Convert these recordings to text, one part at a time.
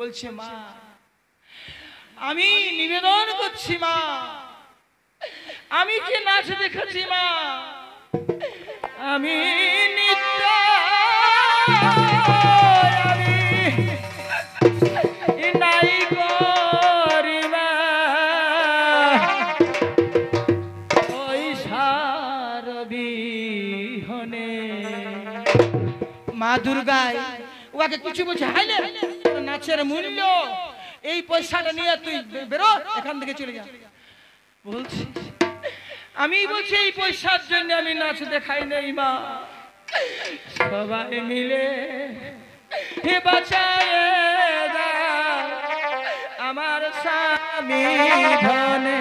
বলছে মা আমি নিবেদন করছি মা আমি যে নাচ দেখেছি মা আমি নাই করিবা ওই সার বিহনে মা দুর্গায় ওকে কিছু বলছে হাইলে নাচের মূল্য এই পয়সাটা নিয়ে তুই বেরো এখান থেকে চলে যা বলছি আমি বলছি এই পয়সার জন্য আমি নাচ দেখাই নাই মা সবাই মিলে হে বাঁচায় দাও আমার স্বামী ধনে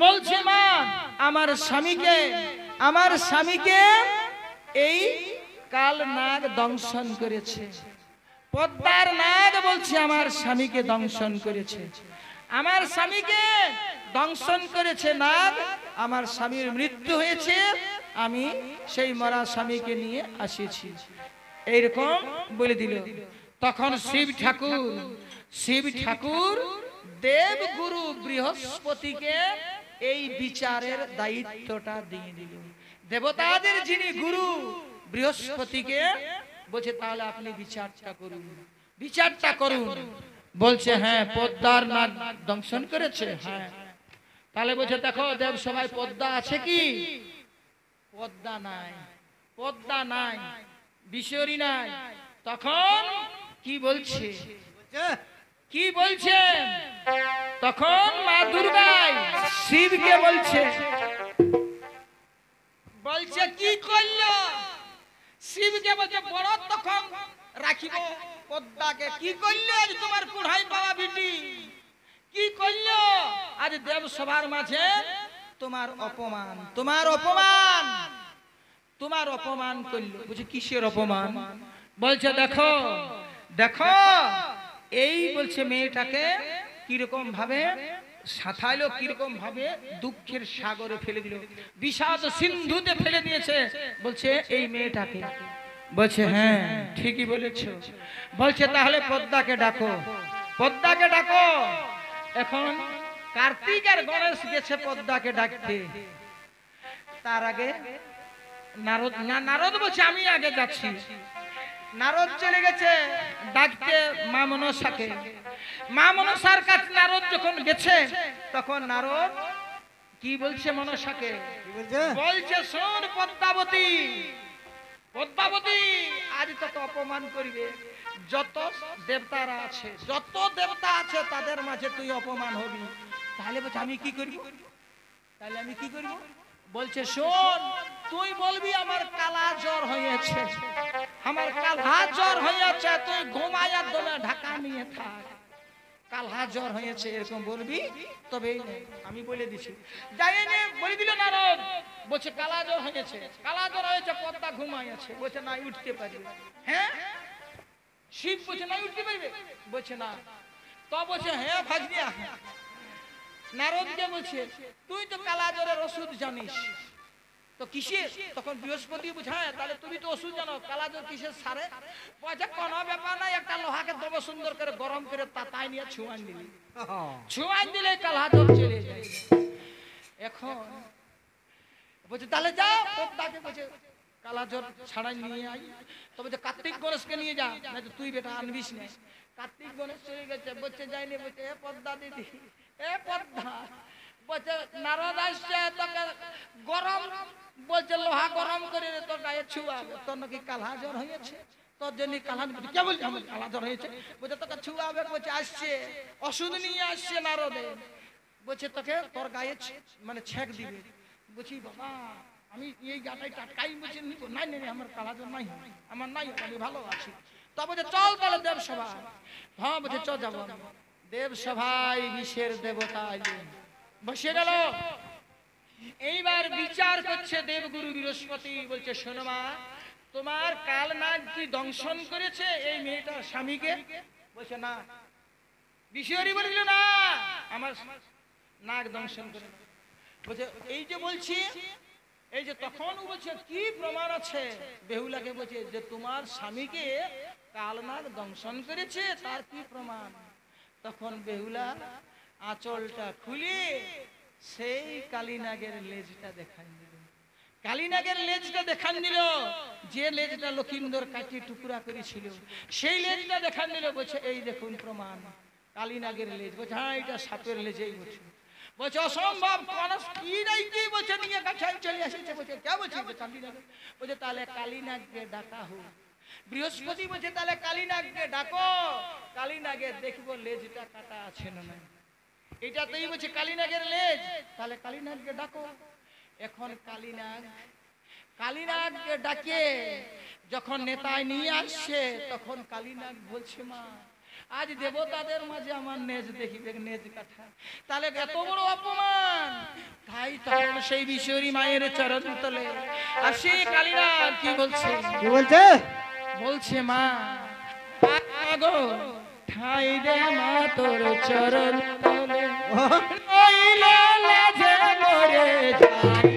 বলছে মা আমার স্বামীকে এই কাল নাগ দংশন করেছে পদ্মার নাগ বলছে আমার স্বামীকে দংশন করেছে আমার স্বামীকে দংশন করেছে নাগ আমার স্বামীর মৃত্যু হয়েছে আমি সেই মরা স্বামীকে নিয়ে আসিছি এইরকম বলে দিল তখন শিব ঠাকুর দেবগুরু বৃহস্পতিকে এই বিচারের দায়িত্বটা দিয়ে দিল দেবতাদের যিনি গুরু বৃহস্পতিকে বলছে তাহলে আপনি বিচারটা করুন বলছে হ্যাঁ পদ্মার নাগ দংশন করেছে হ্যাঁ তাহলে বলছে দেখো দেব সবাই পদ্মা আছে কি পদ্মা নাই বিশ্বরী নাই তখন কি বলছে তখন মা দুর্গায় শিবকে বলছে কি করলো শিবকে বলছে বড় তখন রাখিব পদ্মাকে কি করলো আজ তোমার কুড়াই বাবা বিটি কি করলো আজ দেব সভার মাঝে তোমার অপমান করলো বুঝি কিসের অপমান বলছে দেখো এই বলছে মেয়েটাকে কিরকম ভাবে সাথাইলো কিরকম ভাবে দুঃখের সাগরে ফেলে দিল বিষাদ সিন্ধুতে ফেলে দিয়েছে বলছে এই মেয়েটাকে বলছে হ্যাঁ ঠিকই বলেছো বলছে তাহলে পদ্মাকে ডাকো এখন কার্তিক আর গণেশ গেছে পদ্মাকে ডাকতে তার আগে নারদ বলছে আমি আগে যাচ্ছি নারদ চলে গেছে ডাকতে মা মনসাকে মা মনসার কাছে নারদ যখন গেছে তখন নারদ কি বলছে মনসাকে, বলছে শোন পদ্মাবতী, পদ্মাবতী আজ তোকে অপমান করিবে, যত দেবতারা আছে, যত দেবতা আছে তাদের মাঝে তুই অপমান হবি। তাহলে বলছে আমি কি করব, তাহলে আমি কি করব? বলছে শোন, তুই বলবি আমার কালা জ্বর হয়েছে, আমার কালা জ্বর হয়েছে, তুই ঘুমায়া দমে ঢাকা নিয়ে থাক, কালা জ্বর হয়েছে এরকম বলবি, তবে আমি বলে দিছি। যাইনি বলে দিল নারদ, বলছে কালা জ্বর হয়েছে, কালা জ্বর হয়েছে, পদ্মা ঘুমাইছে, বলছে না উঠতে পারবে। হ্যাঁ শিব বলছে না উঠতে পারবে, বলছে না। তো বলছে হ্যাঁ ভাগ্নিয়া, নারদকে বলছে তুই তো কালা জ্বরের ওষুধ জানিস, তো কিসে? তখন বৃহস্পতি বুঝায় তাহলে তুমি তো ওষুধ জানো, কালা জ্বর কিসের সারে? বলছে কোনো ব্যাপার নাই, একটা লোহাকে দেবো সুন্দর করে গরম করে তাতাই নিয়ে ছুঁয়ান দিলি, ছুঁয়ান দিলে কালা জ্বর চলে যায়। এখন বলছে তাহলে যা পদ্মাকে, বলছে কালা জ্বর ছাড়াই নিয়ে আই। তো বলছে কার্তিক গণেশকে নিয়ে যা, না তুই বেটা আনবিস না। কার্তিক গণেশ চলে গেছে, বলছে যাইনি, বলছে এ পদ্মা দিদি, এ পদ্মা, বলছে নারদ আসছে তোকে গরম, বলছে লোহা গরম করে তোর গায়ে ছুঁয়াবে, তোর নাকি কালা জ্বর হয়েছে, তোর জন্য কালা। কে বলছে আমার কালা জ্বর হয়েছে? বলছে তোকে ছুঁয়াবে, বলছে আসছে ওষুধ নিয়ে আসছে নারদে, বলছে তোকে তোর গায়ে মানে ছেঁক দিবে। বলছি বাবা আমি এই গাটাই টাটকাই, বলছি নিব, নাই নাই আমার কালা জ্বর নাই, আমার নাই, আমি ভালো আছি। তো বলছে চল তাহলে দেব সভা। হ্যাঁ বলছে চ যাবো। দেব সভায় বিশ্বের দেবতা বসে গেল, এইবার বিচার করছে দেবগুরু বৃহস্পতি। বলছে শোনো মা, তোমার কাল নাগ কি দংশন করেছে এই মেয়েটার স্বামীকে? বলছে না। বিশ্বহরি বলিল না, আমার নাগ দংশন করে। বলছে এই যে বলছি, এই যে তখন বলছে কি প্রমাণ আছে? বেহুলাকে বলছে যে তোমার স্বামীকে কালনাগ দংশন করেছে, তার কি প্রমাণ? তখন বেহুলা আঁচলটা খুলে সেই কালীনাগের লেজটা দেখান দিল, কালীনাগের লেজটা দেখান দিল, যে লেজটা লক্ষিন্দর কাটি টুকরা করেছিল সেই লেজটা দেখান দিল। বলছে এই দেখুন প্রমাণ, কালীনাগের লেজ। বলছে হ্যাঁ এটা সাপের লেজেই বলছে। বলছে অসম্ভব, কোন কি নাই কি বলছে নিয়ে কাছাই চলে এসেছে। বলছে কে বলছে? কালীনাগ। বলছে তাহলে কালীনাগকে ডাকা হোক। বৃহস্পতি বলছে তাহলে কালীনাগকে ডাকো, কালীনাগে দেখবো লেজটা কাটা আছে না নাই। এটা তুই বলছে কালীনাগের লেজ, তাহলে কালীনাগকে ডাকো। এখন কালীনাগকে ডাকে যখন নেতায় নিয়ে আসছে, তখন কালীনাগ বলছে মা আজ দেবতাদের মাঝে আমার নেজ দেখিবে, নেজ কাটা, তাহলে এত বড় অপমান। তাই তখন সেই বিশ্বরী মায়ের চরণ তলে আসে কালীনাগ। কি বলছে? কি বলছে? বলছে মা গো ঠাই দে মা তোর চরণ তলে, নইলে লেজে মরে যাই।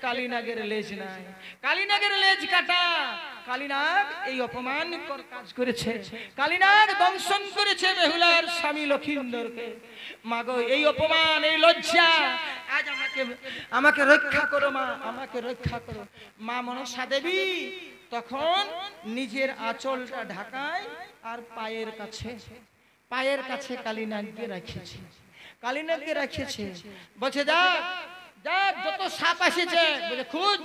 কালীনাগের লেজ নাই, কালীনাগের লেজ কাটা। কালীনাগ এই অপমানকর কাজ করেছে, কালীনাগ দংশন করেছে বেহুলার স্বামী লক্ষিন্দরকে। মাগো এই অপমান, এই লজ্জা আজ আমাকে রক্ষা করো মা, আমাকে রক্ষা করো। মা মনসা দেবী তখন নিজের আঁচলটা ঢাকায় আর পায়ের কাছে পায়ের কাছে কালীনাগকে রাখিয়েছে, কালীনাগকে রাখিয়েছে। বলছে যা যা, যত সাপ আসেছে বলছে খুঁজ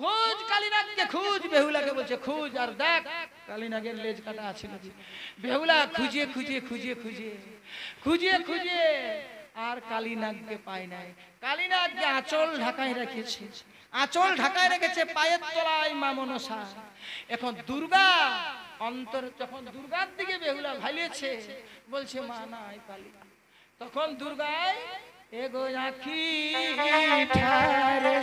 খুঁজ কালীনাগকে খুঁজ। বেহুলাকে বলছে খুঁজ আর দেখ কালীনাগের লেজ কাটা আছে নাকি। বেহুলা খুঁজে খুঁজে খুঁজে খুঁজে খুঁজে খুঁজে আর কালীনাগকে পায় নাই। কালীনাগকে আঁচল ঢাকায় রেখেছে, আঁচল ঢাকায় রেখেছে পায়ের তলায় মা মনসা। এখন দুর্গা অন্তর, যখন দুর্গার দিকে বেহুলা ভালিয়েছে, বলছে মা নাই কালী। তখন দুর্গায় এগো আঁখি ঠারে,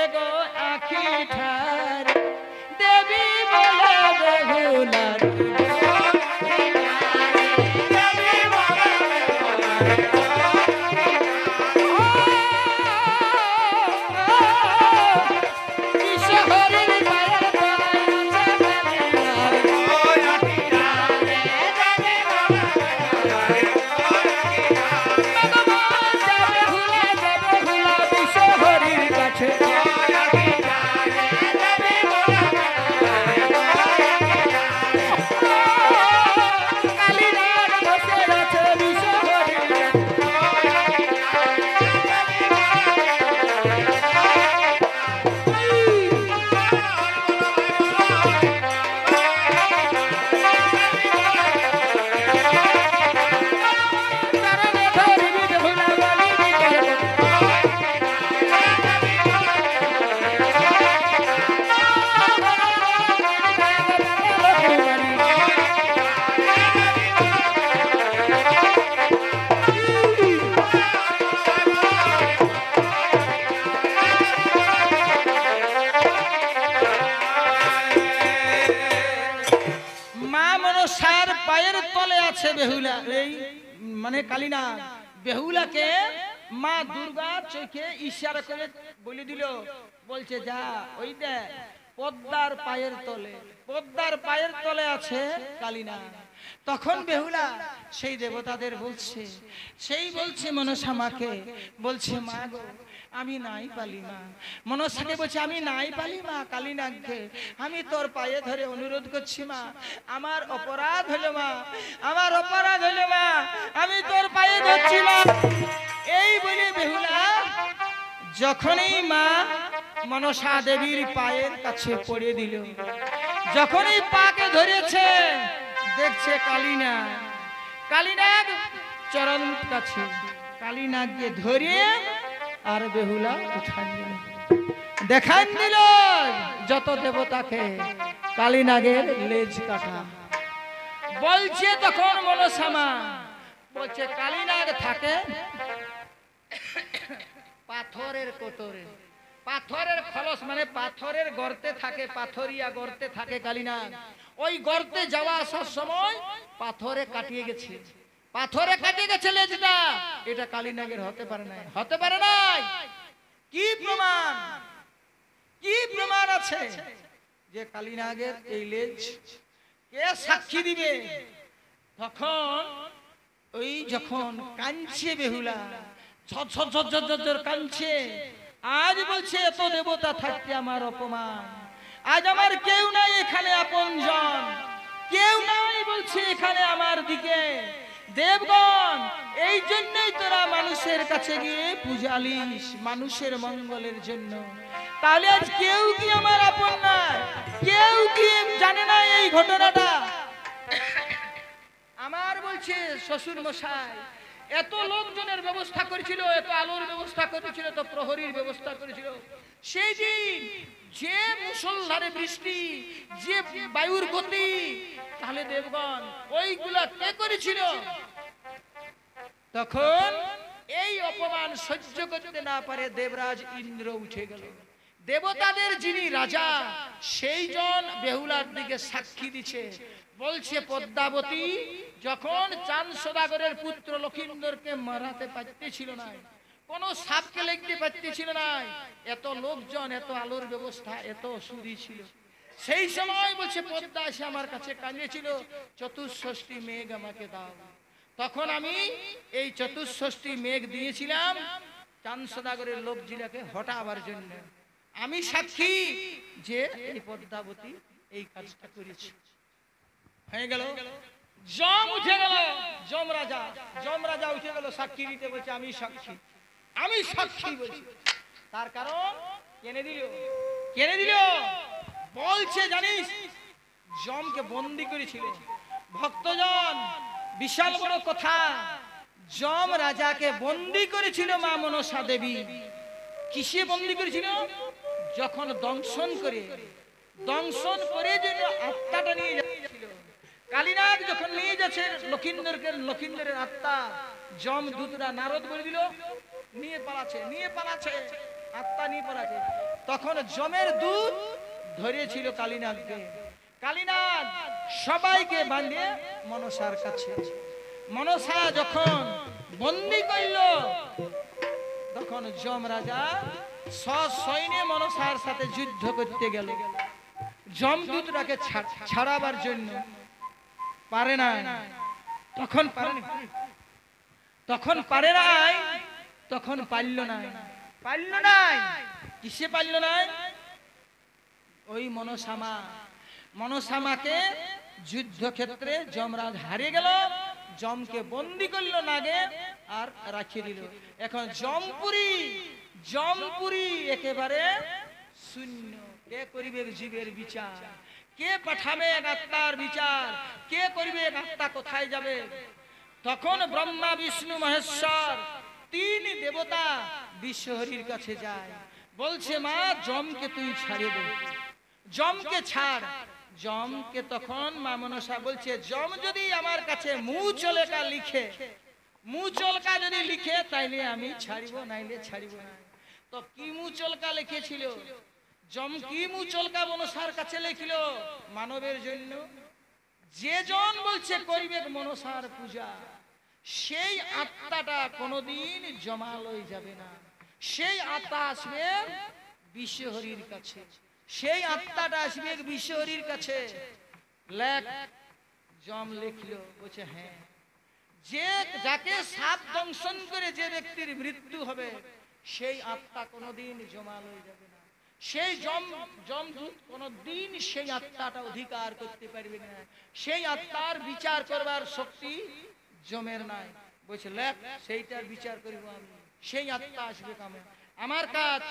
এগো আঁখি ঠারে দেবী বলে বেহুলা। বেহুলা এই মানে কালীনাগ বেহুলাকে মা দুর্গা চোখে ইশারা করে বলে দিল, বলছে যা ওই দেখ পদ্মার পায়ের তলে, পদ্মার পায়ের তলে আছে কালীনাগ। তখন বেহুলা সেই দেবতাদের বলছে, সেই বলছে মনসা মাকে, বলছে মা গো আমি নাই পালি মা। মনসাকে বলছে আমি নাই পালি মা কালীনাগকে, আমি তোর পায়ে ধরে অনুরোধ করছি মা, আমার অপরাধ হলো মা, আমার অপরাধ হলো মা, আমি তোর পায়ে ধরছি মা। এই বলে বেহুলা যখনই মা মনসা দেবীর পায়ের কাছে পড়ে দিল, যখনই পাকে ধরেছে দেখছে কালীনাগ, কালীনাগ চরণ কাছে, কালীনাগকে ধরে আর বেহুলা উঠান দিল, দেখান দিল যত দেবতাকে কালীনাগের লেজ কাটা। বলছে তখন মনসা মা, বলছে কালীনাগ থাকে পাথরের কোটরে, পাথরের খলস মানে পাথরের গর্তে থাকে, পাথরিয়া গর্তে থাকে কালীনাগ। ওই গর্তে যাওয়া আসার সময় পাথরে কাটিয়ে গেছে, পাথরে কাটিয়ে গেছে লেজটা, এটা কালীনাগের হতে পারে না, হতে পারে না। কি প্রমাণ, কি প্রমাণ আছে যে কালীনাগের এই লেজ? কে সাক্ষী দিবে? তখন ওই যখন কাঁদছে বেহুলা, ঝরঝর কাঁদছে, আজ বলছে এত দেবতা থাকতে আমার অপমান, আজ আমার কেউ নাই এখানে আপনজন, কেউ নাই বলছে এখানে আমার দিকে। দেবগণ এই জন্যই তোরা মানুষের কাছে গিয়ে পূজালিস মানুষের মঙ্গলের জন্য, তাহলে আজ কেউ কি আমার আপন না? কেউ কি জানে না এই ঘটনাটা? আমার বলছে শ্বশুর মশাই এত লোকজনের ব্যবস্থা করেছিল, এত আলোর ব্যবস্থা করেছিল, তো প্রহরীর ব্যবস্থা করেছিল, সেই দিন যে মুষলধারে বৃষ্টি, যে বায়ুর গতি, তাহলে দেবগণ ওইগুলা কে করেছিল? তখন এই অপমান সহ্য করতে না পারে দেবরাজ ইন্দ্র উঠে গেল। দেবতাদের যিনি রাজা সেই জন বেহুলার দিকে সাক্ষী দিচ্ছে, বলছে পদ্মাবতী যখন চাঁদ সদাগরের পুত্র লক্ষিন্দরকে মারাতে পারতেছিল না, কোন সাপকে লেগতে পারতেছিল না, এত লোকজন, এত আলোর ব্যবস্থা, এত সুরি ছিল, সেই সময় বলছে পদ্মা এসে আমার কাছে কাঁদিয়েছিল, চতুষ্ষষ্ঠী মেঘ আমাকে দাও। তখন আমি এই চতুষ্ষষ্ঠী মেঘ দিয়েছিলাম চাঁদ সদাগরের লোক জিলাকে হটাবার জন্য। আমি সাক্ষী যে এই পদ্মাবতী এই কাজটা করেছে। হয়ে গেল, জম উঠে গেল, যমরাজা উঠে গেল সাক্ষী দিতে, বলছে আমি সাক্ষী বলছি। তার কারণ কেনে দিল বলছে জানিস, যমকে বন্দী করেছিল ভক্তজন, বিশাল বড় কথা। যম রাজাকে বন্দী করেছিল মা মনসা দেবী। কিসে বন্দী করেছিল? যখন দংশন করে যে আত্মাটা নিয়ে যাচ্ছিল, কালীনাগ যখন নিয়ে যাচ্ছে লক্ষিন্দরের আত্মা, যম দূতরা নারদ বলে দিল নিয়ে পালাচ্ছে, আত্মা নিয়ে পালাচ্ছে। তখন যমের দূত ধরেছিল কালীনাগকে। কালীনাগ সবাইকে বাঁধে মনসার কাছে। মনসা যখন বন্দী করল, তখন যম রাজা সসৈন্যে মনসার সাথে যুদ্ধ করতে গেল। যমদূতটাকে ছাড়াবার জন্য পারে না, তখন পারল না। কিসে পারল না? ওই মনসামাকে যুদ্ধক্ষেত্রে যমরাজ হারিয়ে গেল, যমকে বন্দী করল নাগে আর রাখিয়ে দিল। এখন জমপুরি একেবারে শূন্য। কে করিবে জীবের বিচার? কে পাঠাবে আত্মার বিচার? কে করিবে আত্মা কোথায় যাবে? তখন ব্রহ্মা বিষ্ণু মহেশ্বর তিন দেবতা বিশ্বহরির কাছে যায়, বলছে মা যমকে তুই ছাড়িয়ে দে, যমকে ছাড়। যমকে তখন মা মনসা বলছে, যম যদি আমার কাছে মুচলকা যদি লিখে তাইলে আমি ছাড়িব, নাইলে ছাড়িব না। তো কি মুচলকা লিখেছিল? যম কি মুচলকা মনসার কাছে লিখিল? মানবের জন্য যে জন বলছে করিবে মনসার পূজা, সেই আত্মাটা কোনদিন জমালয় যাবে না। সেই আত্মা আসবে বিশ্বহরির কাছে, সেই আত্মাটা আসবে বিশ্বহরির কাছে। লেখ যম লিখল, বলছে হ্যাঁ, যে যাকে সাপ দংশন করে যে ব্যক্তির মৃত্যু হবে, সেই আত্মা কোনদিন জমালয় যাবে না। সেই যমদূত কোনদিন সেই আত্মাটা অধিকার করতে পারবে না। সেই আত্মার বিচার করবার শক্তি যমের নাই। বলছে লেখ, সেইটার বিচার করিব আমি, সেই আত্মা আসবে আমার কাজ।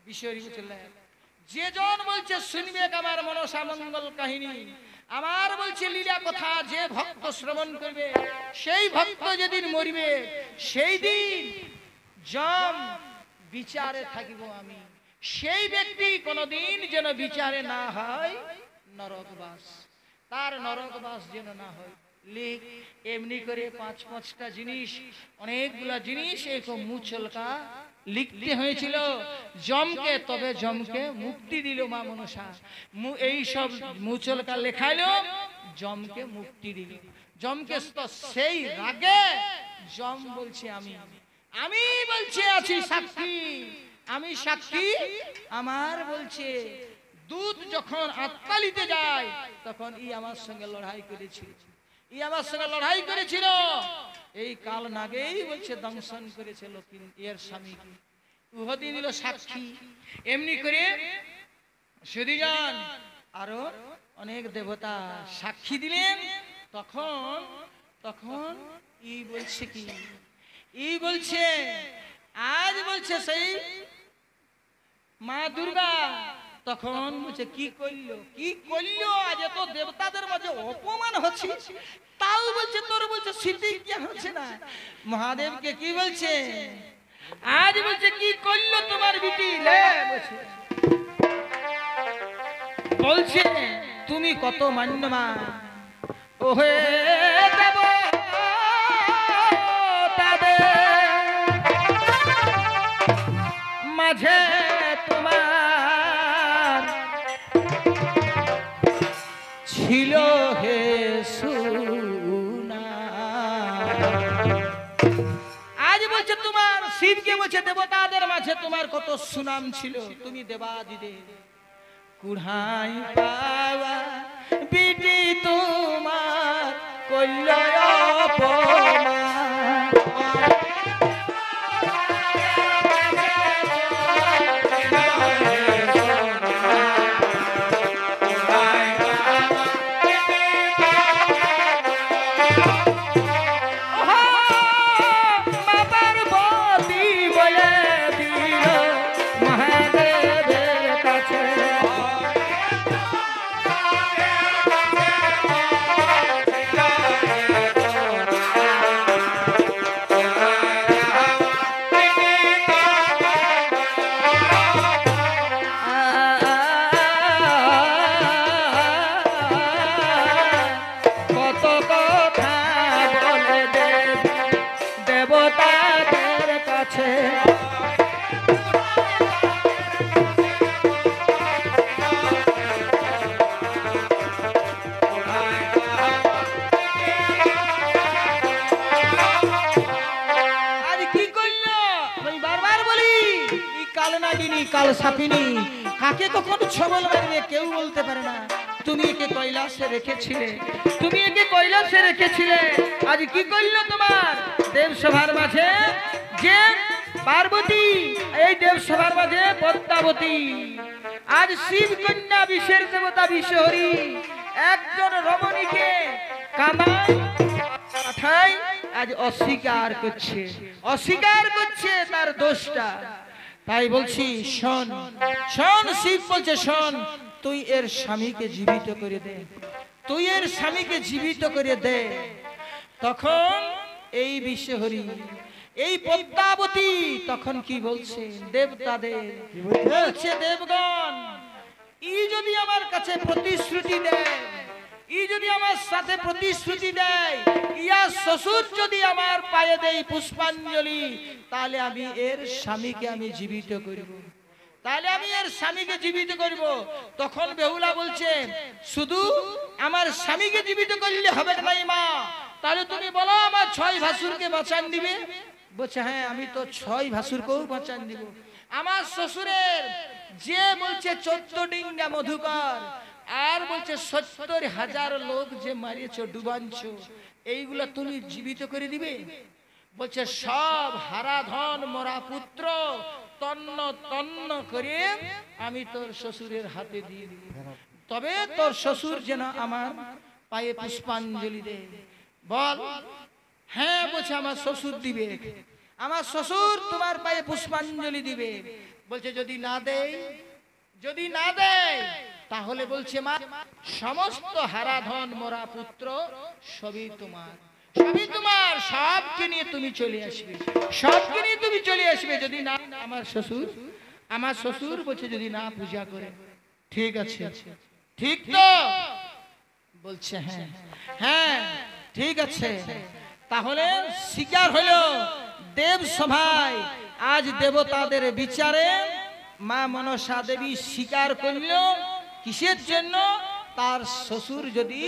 বিষয় বলছে লেখ, যে জন বলছে শুনবে আমার মনসা মঙ্গল কাহিনী, আমার বলছে লীলা কথা, যে ভক্ত শ্রবণ করবে, সেই ভক্ত যেদিন মরিবে, সেই দিন যম বিচারে থাকিব আমি। সেই ব্যক্তি কোনদিন যেন বিচারে না হয় নরকবাস, তার নরকবাস যেন না হয়। লিখ, এমনি করে পাঁচটা জিনিস, অনেকগুলা জিনিস এক মুচলকা লিখতে হয়েছিল যমকে। তবে যমকে মুক্তি দিল মা মনসা। এই সব মুচলকা লেখাইলো, যমকে মুক্তি দিল। যমকে সেই রাগে যম বলছে আমি বলছে আছি সাক্ষী, আমি সাক্ষী। আমার বলছে দূত যখন আত্মা নিতে যায়, তখন আমার সঙ্গে লড়াই করেছিল, এই কাল নাগেই বলছে দংশন করেছে এর স্বামীকে। উহদি দিল সাক্ষী। এমনি করে সুধীজন আরো অনেক দেবতা সাক্ষী দিলেন। তখন বলছে কি? বলছে আজ বলছে সেই মা দুর্গা। তখন বলছে কি করলো আজ এত দেবতাদের মাঝে অপমান হচ্ছে, তাও বলছে তোর বলছে স্মৃতি জ্ঞান হচ্ছে না। মহাদেবকে কি বলছে? আজ বলছে কি করলো তোমার বিটি? বলছে তুমি কত মান্যমান, ওহে দেব তাদের মাঝে তোমার ছিল হে সুনা। আজ বলছে তোমার শিবকে বলছে দেবতাদের মাঝে তোমার কত সুনাম ছিল, তুমি দেবাদিদেব কুড়াই পাওয়া বিটি তোমার কল্যাণ অপমান। দেবতাদের কাছে কাল সাপিনী কাকে কখন ছবল মারবে কেউ বলতে পারে না। তুমি একে কৈলাসে রেখেছিলে, তুমি একে কৈলাসে রেখেছিলে। আজ কি করলো তোমার দেবসভার মাঝে যে পার্বতী, এই দেবসভার মাঝে পদ্মাবতী। আজ শিব কন্যা বিষের দেবতা বিশ্বহরি একজন রমণীকে কামায় পাঠায়, আজ অস্বীকার করছে, অস্বীকার করছে তার দোষটা। তাই বলছি শোন শোন, শিব বলছে শোন, তুই এর স্বামীকে জীবিত করে দে, তুই এর স্বামীকে জীবিত করে দে। তখন এই বিশ্বহরি, এই পদ্মাবতী তখন কি বলছে দেবতাদের, বলছে দেবগণ, ই যদি আমার কাছে প্রতিশ্রুতি দেয়, ই যদি আমার সাথে প্রতিশ্রুতি দেয়, ইয়া শ্বশুর যদি আমার পায়ে দেয় পুষ্পাঞ্জলি, তাহলে আমি এর স্বামীকে আমি জীবিত করব, তাহলে আমি এর স্বামীকে জীবিত করব। তখন বেহুলা বলছে শুধু আমার স্বামীকে জীবিত করলে হবে না মা, তাহলে তুমি বলো আমার 6 ভাসুরকে বাঁচান দিবে। বলছে হ্যাঁ আমি তো 6 ভাসুরকেও বাঁচান দিব। আমার শ্বশুরের যে বলছে 14 ডিঙ্গা মধুকর, আর বলছে 70,000 লোক যে মারিয়েছ ডুবাঞ্চ, এইগুলা তুমি জীবিত করে দিবে। বলছে সব হারাধন মরা পুত্র তন্ন তন্ন করে আমি তোর শ্বশুরের হাতে দিয়ে দিব, তবে তোর শ্বশুর যেন আমার পায়ে পুষ্পাঞ্জলি দে। বল হ্যাঁ, বলছে আমার শ্বশুর দিবে, আমার শ্বশুর তোমার পায়ে পুষ্পাঞ্জলি দিবে। বলছে যদি না দেয়, যদি না দেয় তাহলে বলছে মা সমস্ত হারাধন মরা পুত্র সবই তোমার, সবই তোমার, সবকে নিয়ে তুমি চলে আসবে, সবকে নিয়ে তুমি চলে আসবে। যদি না আমার শ্বশুর, আমার শ্বশুর বলছে যদি না পূজা করে। ঠিক আছে, ঠিক তো? বলছে হ্যাঁ হ্যাঁ ঠিক আছে। তাহলে স্বীকার হলো দেব সভায়। আজ দেবতাদের বিচারে মা মনসা দেবী স্বীকার করল, কিসের জন্য? তার শ্বশুর যদি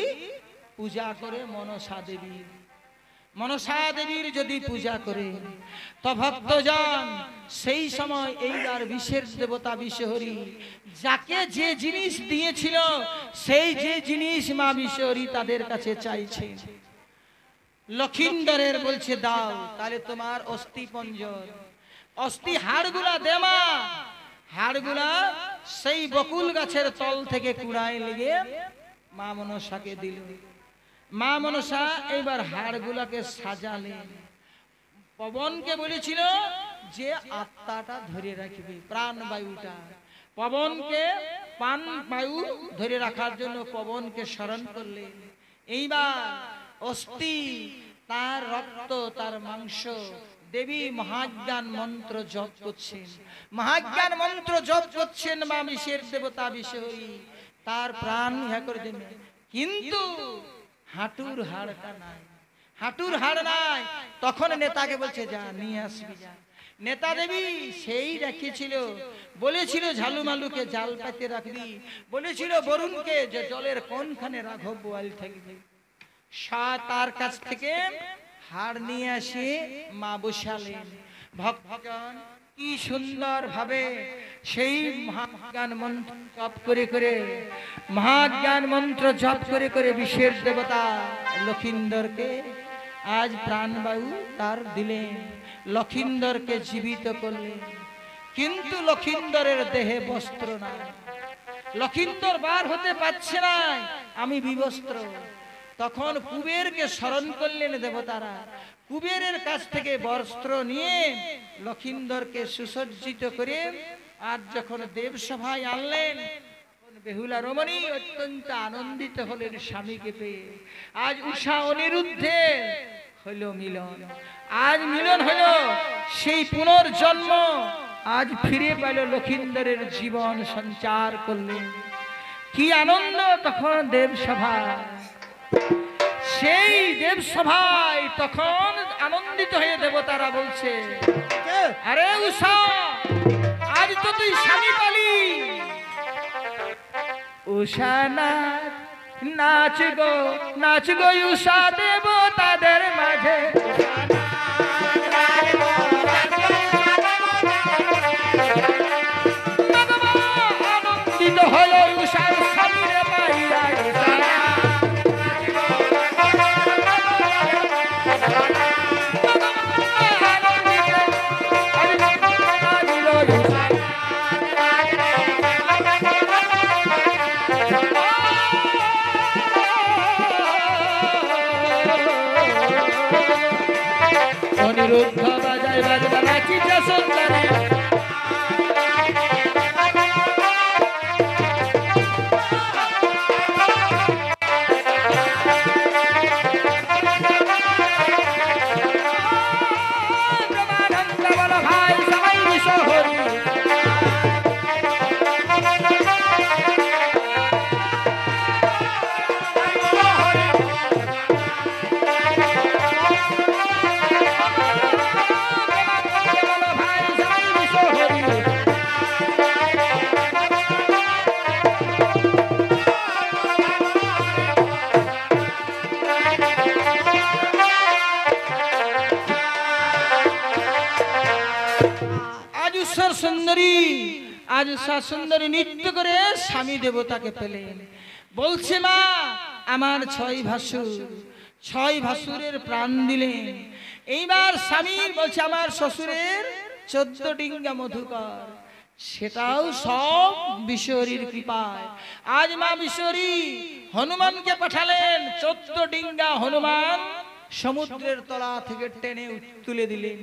পূজা করে মনসা দেবী, মনসা দেবীর যদি পূজা করে, তো ভক্তজন সেই সময় এইবার বিশেষ দেবতা বিশ্বহরি যাকে যে জিনিস দিয়েছিল সেই যে জিনিস মা বিশ্বহরি তাদের কাছে চাইছে। লক্ষিন্দরের বলছে দাও, তাহলে তোমার অস্থি পঞ্জর, অস্থি হাড়গুলা দে মা। হাড়গুলা সেই বকুল গাছের তল থেকে কুড়ায় লেগে মা মনসাকে দিল। মা মনসা এইবার হাড়গুলাকে সাজালেন। পবনকে বলেছিল যে আত্মাটা ধরে রাখবে, প্রাণ বায়ুটা, পবনকে প্রাণ বায়ু ধরে রাখার জন্য পবনকে স্মরণ করলেন। এইবার অস্থি, তার রক্ত, তার মাংস দেবী মহাজ্ঞান মন্ত্র জপ করছেন, মহাজ্ঞান মন্ত্র জপ করছেন মা বিশের দেবতা বিশ্বহরি, তার প্রাণ ইহা করে দেবে। কিন্তু হাঁটুর হাড়টা নাই, হাঁটুর হাড় নাই। তখন নেতাকে বলছে যা নিয়ে আসবি যা। নেতা দেবী সেই রেখেছিল, বলেছিল ঝালুমালুকে জাল পাতে রাখবি, বলেছিল বরুণকে যে জলের কোনখানে রাঘব বোয়াল থাকবে। তার কাছ থেকে হাড় নিয়ে আসে মা বসালেন। ভক্তগণ কি সুন্দর ভাবে সেই মহাজ্ঞান মন্ত্র জপ করে করে, মহাজ্ঞান মন্ত্র জপ করে করে বিশেষ দেবতা লক্ষিন্দরকে আজ প্রাণবায়ু তার দিলেন, লক্ষিন্দরকে জীবিত করলেন। কিন্তু লক্ষিন্দরের দেহে বস্ত্র নাই, লক্ষিন্দর বার হতে পারছে না, আমি বিবস্ত্র। তখন কুবেরকে স্মরণ করলেন দেবতারা, কুবেরের কাছ থেকে বস্ত্র নিয়ে লক্ষিন্দরকে সুসজ্জিত করে আর যখন দেবসভায় আনলেন, বেহুলা রমণী অত্যন্ত আনন্দিত হলেন স্বামীকে পেয়ে। আজ উষা অনিরুদ্ধে হইল মিলন, আজ মিলন হলো সেই পুনর্জন্ম, আজ ফিরে পেল লক্ষিন্দরের জীবন সঞ্চার করলেন। কি আনন্দ তখন দেবসভা। সেই দেব সভায় তখন আনন্দিত হয়ে দেবতারা বলছে, আরে উষা, আজ তো তুই স্বামী পালি। উষা নাচ গো উষা দেবতাদের মাঝে। আনন্দিত হলো উষার স্বামীরে পাইয়া। অনিরুদ্ধ বাজায় বাজনা নাচিছে সুন্দরী। ভাই সবাই শহরী আজ সুন্দরী নৃত্য করে স্বামী দেবতাকে পেলেন। বলছে, মা আমার 6 ভাসুর, 6 ভাসুরের প্রাণ দিলেন। এইবার স্বামী বলছে, আমার শ্বশুরের 14 ডিঙ্গা মধুকর, সেটাও সব বিশ্বরীর কৃপায়। আজ মা বিশ্বরী হনুমানকে পাঠালেন, 14 ডিঙ্গা হনুমান সমুদ্রের তলা থেকে টেনে তুলে দিলেন।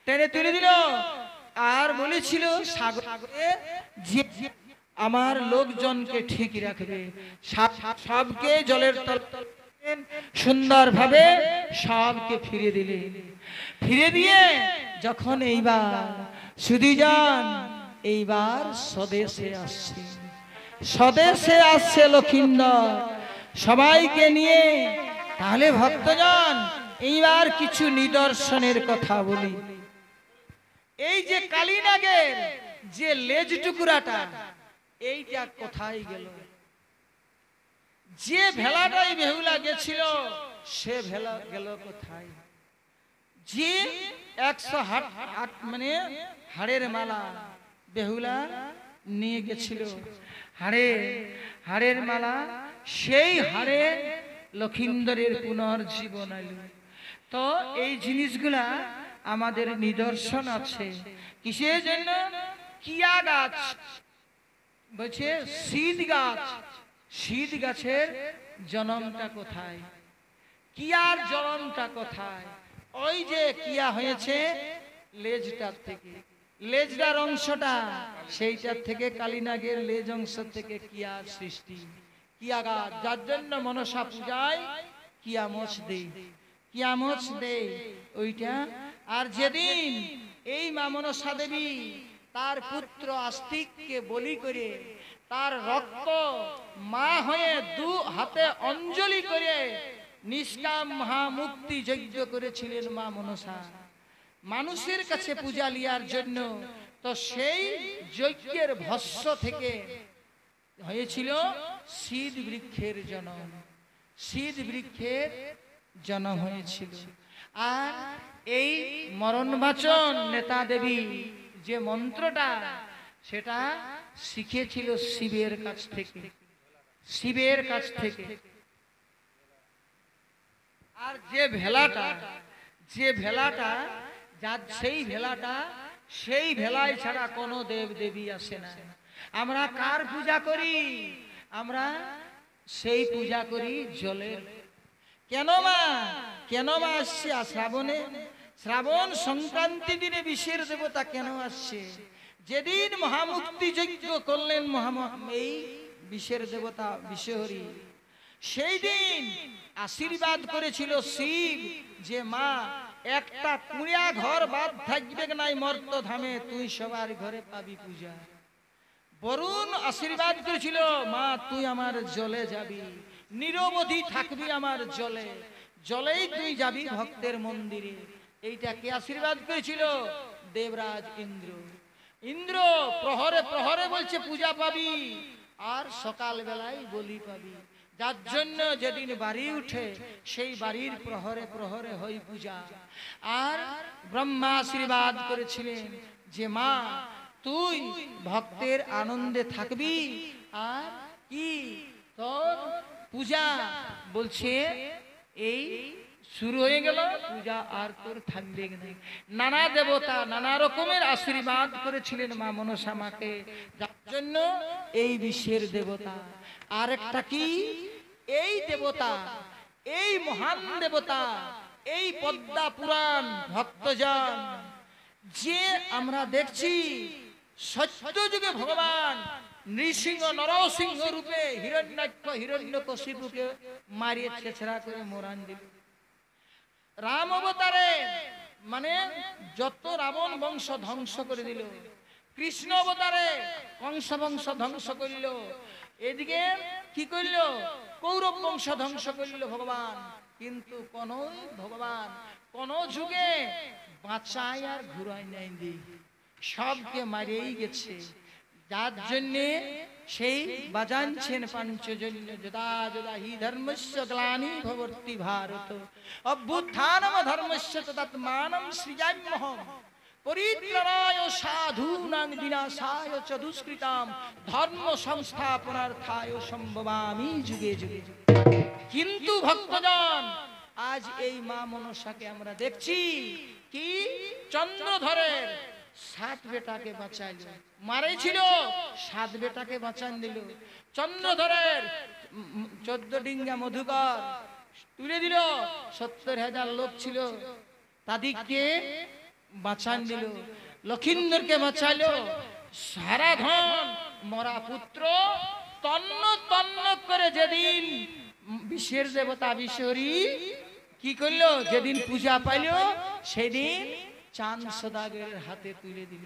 টেনে তুলে দিল আর বলেছিল, সাগরে যে আমার লোকজনকে ঠিক রাখবে, সবকে জলের তলায় সুন্দরভাবে সবকে ফিরে দিলেন। ফিরে দিয়ে যখন এইবার সুধীজন এইবার স্বদেশে আসছে, স্বদেশে আসছে লক্ষিন্দর সবাইকে নিয়ে। তাহলে ভক্তজন এইবার কিছু নিদর্শনের কথা বলি। এই যে কালীনাগের যে লেজ টুকরাটা, এইটা কোথায় গেল? যে ভেলাটাই বেহুলা গেছিল, সে ভেলা গেল কোথায়? যে 108 মানে হাড়ের মালা বেহুলা নিয়ে গেছিল, হাড়ের মালা, সেই হাড়ে লক্ষিন্দরের পুনর্জীবন এলো। তো এই জিনিসগুলা আমাদের নিদর্শন আছে। কিসের জন্য? কিয়া গাছ বলছে, শীত গাছ, শীত গাছের জন্মটা কোথায়? কিয়ার জন্মটা কোথায়? ওই যে কিয়া হয়েছে লেজটার থেকে, লেজটার অংশটা, সেইটার থেকে কালীনাগের লেজ অংশ থেকে কিয়ার সৃষ্টি। কিয়া গাছ, যার জন্য মনসা পূজায় কিয়া মোচ দেয়, কিয়া মোচ দেয় ওইটা। আর যেদিন এই মা মনসা দেবী তার পুত্র আস্তিককে বলি করে তার রক্ত মা হয়ে 2 হাতে অঞ্জলি করে নিষ্কাম মহামুক্তি যজ্ঞ করেছিলেন মা মনসা মানুষের কাছে পূজা লিয়ার জন্য। তো সেই যজ্ঞের ভস্য থেকে হয়েছিল সিদ্ধ বৃক্ষের জন্ম, সিদ্ধ বৃক্ষের জন্ম হয়েছিল। আর এই মরণবাচন নেতা দেবী যে মন্ত্রটা, সেটা শিখেছিল শিবের কাছ থেকে, শিবের কাছ থেকে। আর যে ভেলাটা, যে ভেলাটা, যার সেই ভেলায় ছাড়া কোনো দেব দেবী আসে না। আমরা কার পূজা করি? আমরা সেই পূজা করি জলের। কেন মা আসছে শ্রাবণে? শ্রাবণ সংক্রান্তি দিনে বিষের দেবতা কেন আসছে? যেদিন মহামুক্তি যজ্ঞ করলেন এই বিষের দেবতা বিষহরি, সেই দিন আশীর্বাদ করেছিল শিব যে মা একটা কুড়িয়া ঘর বাদ থাকবে নাই মর্ত ধামে, তুই সবার ঘরে পাবি পূজা। বরুণ আশীর্বাদ করেছিল মা তুই আমার জলে যাবি, নিরবধি থাকবি আমার জলে, জলেই তুই যাবি ভক্তের মন্দিরে। এইটা কে আশীর্বাদ করেছিল? দেবরাজ ইন্দ্র। ইন্দ্র প্রহরে প্রহরে বলছে পূজা পাবি, আর সকাল বেলায় বলি পাবি। যার জন্য যেদিন বাড়ি উঠে সেই বাড়ির প্রহরে প্রহরে হয় পূজা। আর ব্রহ্মা আশীর্বাদ করেছিলেন যে মা তুই ভক্তের আনন্দে থাকবি, আর কি তোর পূজা বলছে এই শুরু হয়ে গেল পূজা, আর তোর থাকবে না। নানা দেবতা নানা রকমের আশীর্বাদ করেছিলেন মা মনসা মাকে, যার জন্য এই বিশ্বের দেবতা। আর একটা কি, এই দেবতা, এই মহান দেবতা, এই পদ্মা পুরাণ ভক্তজন যে আমরা দেখছি সত্য যুগে ভগবান নৃসিংহ নরসিংহ রূপে হিরণ্যাক্ষ হিরণ্যকশিপুকে মারিয়ে ছেঁচড়া করে মোরান দিল। রাম অবতারে মানে যত রাবণ বংশ ধ্বংস করে দিল, কৃষ্ণ অবতারে কংস বংশ ধ্বংস করল, এদিকে কি করল কৌরব বংশ ধ্বংস করল ভগবান। কিন্তু কোন ভগবান কোন যুগে বাঁচায় আর ঘুরায় নাই দি, সবকে মারিয়েই গেছে। যার জন্য সেই বাজানছেন পাঞ্চজন্য যদা যদা হি ধর্মস্য গ্লানি ভবতি ভারত অভ্যুত্থানম ধর্মস্য তদাত্মানম সৃজাম্যহম পরিত্রাণায় সাধূনাং বিনাশায় চ দুষ্কৃতাম ধর্ম সংস্থাপনার্থায় সম্ভবামি যুগে যুগে। কিন্তু ভক্তজন আজ এই মা মনসাকে আমরা দেখছি কি চন্দ্রধরের 7 বেটাকে বাঁচাইল, মারেছিল 7 বেটাকে বাঁচান দিল। চন্দ্রধরের 14 ডিঙ্গা মধুকর তুলে দিল, 70,000 লোক ছিল তাদেরকে বাঁচান দিল। লক্ষিন্দরকে বাঁচাইলো, সারা ধন মরা পুত্র তন্ন তন্ন করে যেদিন বিশ্বের দেবতা বিশ্বরী কি করলো, যেদিন পূজা পাইল সেদিন চাঁদ সদাগরের হাতে তুলে দিল।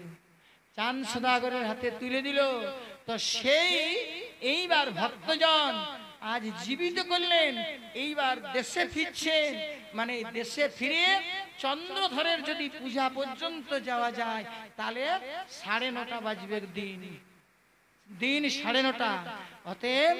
চাঁদ সদাগরের হাতে তুলে দিল। তো সেই এইবার ভক্তজন আজ জীবিত করলেন, এইবার দেশে ফিরছেন। মানে দেশে ফিরে চন্দ্রধরের যদি পূজা পর্যন্ত যাওয়া যায় তাহলে 9:30 বাজবে দিন 9:30। অতএব